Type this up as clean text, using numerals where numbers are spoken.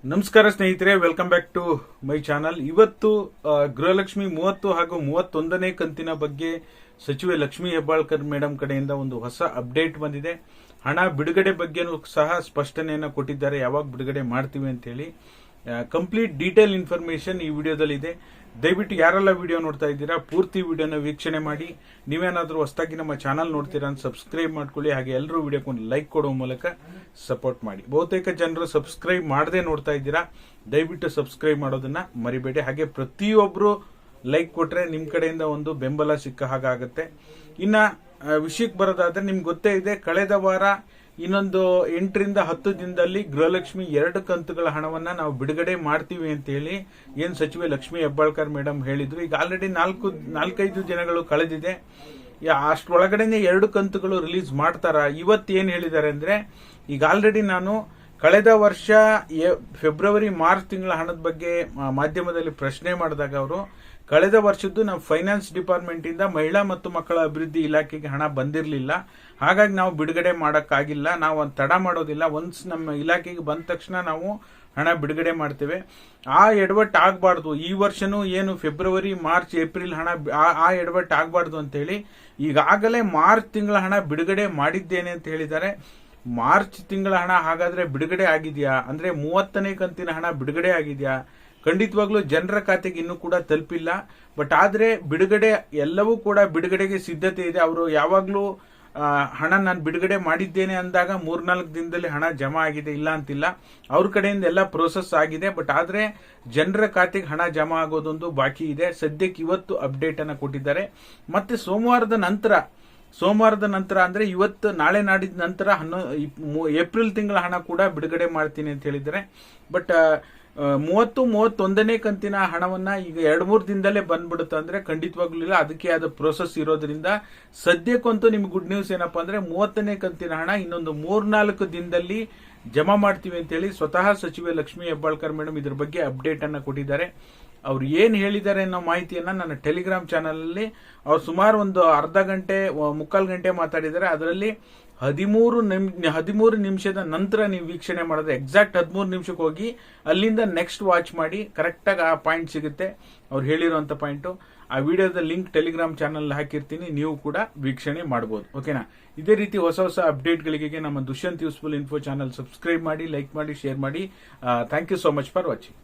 ನಮಸ್ಕಾರ ಸ್ನೇಹಿತರೆ, welcome back to my channel. ಇವತ್ತು ಗೃಹಲಕ್ಷ್ಮಿ 30 ಹಾಗೂ 31ನೇ ಕಂತಿನ ಬಗ್ಗೆ ಸಚಿವೆ ಲಕ್ಷ್ಮೀ ಹೆಬ್ಬಾಳ್ಕರ್ ಮೇಡಮ್ ಕಡೆಯಿಂದ ಒಂದು ಹೊಸ ಅಪ್ಡೇಟ್ ಬಂದಿದೆ. ಹಣ ಬಿಡುಗಡೆ ಬಗ್ಗೆನೂ ಸಹ ಸ್ಪಷ್ಟನೆಯನ್ನು ಕೊಟ್ಟಿದ್ದಾರೆ, ಯಾವಾಗ ಬಿಡುಗಡೆ ಮಾಡ್ತೀವಿ ಅಂತ ಹೇಳಿ. ಕಂಪ್ಲೀಟ್ ಡೀಟೇಲ್ ಇನ್ಫಾರ್ಮೇಶನ್ ಈ ವಿಡಿಯೋದಲ್ಲಿ ಇದೆ. ದಯವಿಟ್ಟು ಯಾರೆಲ್ಲ ವಿಡಿಯೋ ನೋಡ್ತಾ ಇದ್ದೀರಾ ಪೂರ್ತಿ ವಿಡಿಯೋನ ವೀಕ್ಷಣೆ ಮಾಡಿ. ನೀವೇನಾದ್ರೂ ಹೊಸದಾಗಿ ನಮ್ಮ ಚಾನಲ್ ನೋಡ್ತೀರಾ ಅಂತ ಸಬ್ಸ್ಕ್ರೈಬ್ ಮಾಡ್ಕೊಳ್ಳಿ. ಹಾಗೆ ಎಲ್ಲರೂ ವಿಡಿಯೋಕ್ಕೊಂದು ಲೈಕ್ ಕೊಡೋ ಮೂಲಕ ಸಪೋರ್ಟ್ ಮಾಡಿ. ಬಹುತೇಕ ಜನರು ಸಬ್ಸ್ಕ್ರೈಬ್ ಮಾಡದೆ ನೋಡ್ತಾ ಇದ್ದೀರಾ, ದಯವಿಟ್ಟು ಸಬ್ಸ್ಕ್ರೈಬ್ ಮಾಡೋದನ್ನ ಮರಿಬೇಡಿ. ಹಾಗೆ ಪ್ರತಿಯೊಬ್ರು ಲೈಕ್ ಕೊಟ್ರೆ ನಿಮ್ ಕಡೆಯಿಂದ ಒಂದು ಬೆಂಬಲ ಸಿಕ್ಕ ಹಾಗಾಗುತ್ತೆ. ಇನ್ನ ವಿಷಯಕ್ಕೆ ಬರೋದಾದ್ರೆ ನಿಮ್ಗೆ ಗೊತ್ತೇ ಇದೆ, ಕಳೆದ ವಾರ ಇನ್ನೊಂದು 8 ರಿಂದ 10 ದಿನದಲ್ಲಿ ಗೃಹಲಕ್ಷ್ಮಿ 2 ಕಂತುಗಳ ಹಣವನ್ನ ನಾವು ಬಿಡುಗಡೆ ಮಾಡ್ತೀವಿ ಅಂತ ಹೇಳಿ ಏನ್ ಸಚಿವೆ ಲಕ್ಷ್ಮೀ ಹೆಬ್ಬಾಳ್ಕರ್ ಮೇಡಮ್ ಹೇಳಿದ್ರು. ಈಗ ಆಲ್ರೆಡಿ 4-5 ದಿನಗಳು ಕಳೆದಿದೆ. ಅಷ್ಟೊಳಗಡೆನೆ 2 ಕಂತುಗಳು ರಿಲೀಸ್ ಮಾಡ್ತಾರ. ಇವತ್ತು ಏನ್ ಹೇಳಿದ್ದಾರೆ ಅಂದ್ರೆ, ಈಗ ಆಲ್ರೆಡಿ ನಾನು ಕಳೆದ ವರ್ಷ ಫೆಬ್ರವರಿ ಮಾರ್ಚ್ ತಿಂಗಳ ಹಣದ ಬಗ್ಗೆ ಮಾಧ್ಯಮದಲ್ಲಿ ಪ್ರಶ್ನೆ ಮಾಡಿದಾಗ ಅವರು ಕಳೆದ ವರ್ಷದ್ದು ನಮ್ಮ ಫೈನಾನ್ಸ್ ಡಿಪಾರ್ಟ್ಮೆಂಟ್ ಇಂದ ಮಹಿಳಾ ಮತ್ತು ಮಕ್ಕಳ ಅಭಿವೃದ್ಧಿ ಇಲಾಖೆಗೆ ಹಣ ಬಂದಿರಲಿಲ್ಲ, ಹಾಗಾಗಿ ನಾವು ಬಿಡುಗಡೆ ಮಾಡಕ್ಕಾಗಿಲ್ಲ. ನಾವು ಒಂದು ತಡ ಮಾಡೋದಿಲ್ಲ. ಒನ್ಸ್ ನಮ್ಮ ಇಲಾಖೆಗೆ ಬಂದ ತಕ್ಷಣ ನಾವು ಹಣ ಬಿಡುಗಡೆ ಮಾಡ್ತೇವೆ. ಆ ಎಡವಟ್ಟು ಆಗಬಾರ್ದು. ಈ ವರ್ಷನೂ ಏನು ಫೆಬ್ರವರಿ ಮಾರ್ಚ್ ಏಪ್ರಿಲ್ ಹಣ ಆ ಎಡವಟ್ಟು ಆಗಬಾರ್ದು ಅಂತ ಹೇಳಿ ಈಗಾಗಲೇ ಮಾರ್ಚ್ ತಿಂಗಳ ಹಣ ಬಿಡುಗಡೆ ಮಾಡಿದ್ದೇನೆ ಅಂತ ಹೇಳಿದ್ದಾರೆ. ಮಾರ್ಚ್ ತಿಂಗಳ ಹಣ ಹಾಗಾದ್ರೆ ಬಿಡುಗಡೆ ಆಗಿದೆಯಾ ಅಂದ್ರೆ 30ನೇ ಕಂತಿನ ಹಣ ಬಿಡುಗಡೆ ಆಗಿದೆಯಾ? ಖಂಡಿತವಾಗ್ಲೂ ಜನರ ಖಾತೆಗೆ ಇನ್ನೂ ಕೂಡ ತಲುಪಿಲ್ಲ. ಬಟ್ ಆದ್ರೆ ಬಿಡುಗಡೆ ಎಲ್ಲವೂ ಕೂಡ ಬಿಡುಗಡೆಗೆ ಸಿದ್ಧತೆ ಇದೆ. ಅವರು ಯಾವಾಗ್ಲೂ ಹಣ ನಾನು ಬಿಡುಗಡೆ ಮಾಡಿದ್ದೇನೆ ಅಂದಾಗ 3-4 ದಿನದಲ್ಲಿ ಹಣ ಜಮಾ ಆಗಿದೆ, ಇಲ್ಲ ಅಂತಿಲ್ಲ. ಅವ್ರ ಕಡೆಯಿಂದ ಎಲ್ಲ ಪ್ರೋಸೆಸ್ ಆಗಿದೆ. ಬಟ್ ಆದ್ರೆ ಜನರ ಖಾತೆಗೆ ಹಣ ಜಮಾ ಆಗೋದೊಂದು ಬಾಕಿ ಇದೆ. ಸದ್ಯಕ್ಕೆ ಇವತ್ತು ಅಪ್ಡೇಟ್ ಅನ್ನ ಕೊಟ್ಟಿದ್ದಾರೆ. ಮತ್ತೆ ಸೋಮವಾರದ ನಂತರ ಅಂದ್ರೆ ಇವತ್ತು ನಾಳೆ ನಾಡಿದ ನಂತರ ಏಪ್ರಿಲ್ ತಿಂಗಳ ಹಣ ಕೂಡ ಬಿಡುಗಡೆ ಮಾಡ್ತೀನಿ ಅಂತ ಹೇಳಿದ್ದಾರೆ. ಬಟ್ 30-31ನೇ ಕಂತಿನ ಹಣವನ್ನ ಈಗ 2-3 ದಿನದಲ್ಲೇ ಬಂದ್ಬಿಡುತ್ತೆ ಅಂದ್ರೆ ಖಂಡಿತವಾಗ್ಲೂ ಇಲ್ಲ. ಅದಕ್ಕೆ ಆದ ಪ್ರೋಸೆಸ್ ಇರೋದ್ರಿಂದ ಸದ್ಯಕ್ಕಂತೂ ನಿಮ್ಗೆ ಗುಡ್ ನ್ಯೂಸ್ ಏನಪ್ಪಾ ಅಂದ್ರೆ 30ನೇ ಕಂತಿನ ಹಣ ಇನ್ನೊಂದು 3-4 ದಿನದಲ್ಲಿ ಜಮಾ ಮಾಡ್ತೀವಿ ಅಂತ ಹೇಳಿ ಸ್ವತಃ ಸಚಿವೆ ಲಕ್ಷ್ಮೀ ಹೆಬ್ಬಾಳ್ಕರ್ ಮೇಡಮ್ ಇದ್ರ ಬಗ್ಗೆ ಅಪ್ಡೇಟ್ ಅನ್ನ ಕೊಟ್ಟಿದ್ದಾರೆ. ಅವ್ರು ಏನ್ ಹೇಳಿದ್ದಾರೆ ಅನ್ನೋ ಮಾಹಿತಿಯನ್ನ ನನ್ನ ಟೆಲಿಗ್ರಾಮ್ ಚಾನಲ್ ಅಲ್ಲಿ ಅವ್ರು ಸುಮಾರು ಒಂದು ಅರ್ಧ ಗಂಟೆ 3/4 ಗಂಟೆ ಮಾತಾಡಿದ್ದಾರೆ. ಅದರಲ್ಲಿ 13 ನಿಮಿಷದ ನಂತರ ನೀವು ವೀಕ್ಷಣೆ ಮಾಡೋದು. ಎಕ್ಸಾಕ್ಟ್ 13 ನಿಮಿಷಕ್ಕೆ ಹೋಗಿ ಅಲ್ಲಿಂದ ನೆಕ್ಸ್ಟ್ ವಾಚ್ ಮಾಡಿ, ಕರೆಕ್ಟ್ ಆಗಿ ಆ ಪಾಯಿಂಟ್ ಸಿಗುತ್ತೆ ಅವ್ರು ಹೇಳಿರುವಂತ ಪಾಯಿಂಟ್. ಆ ವಿಡಿಯೋದ ಲಿಂಕ್ ಟೆಲಿಗ್ರಾಮ್ ಚಾನಲ್ ಹಾಕಿರ್ತೀನಿ, ನೀವು ಕೂಡ ವೀಕ್ಷಣೆ ಮಾಡಬಹುದು. ಓಕೆನಾ? ಇದೇ ರೀತಿ ಹೊಸ ಅಪ್ಡೇಟ್ಗಳಿಗೆ ನಮ್ಮ Dushyanth useful info channel subscribe ಮಾಡಿ, ಲೈಕ್ ಮಾಡಿ, ಶೇರ್ ಮಾಡಿ. Thank you so much for watching.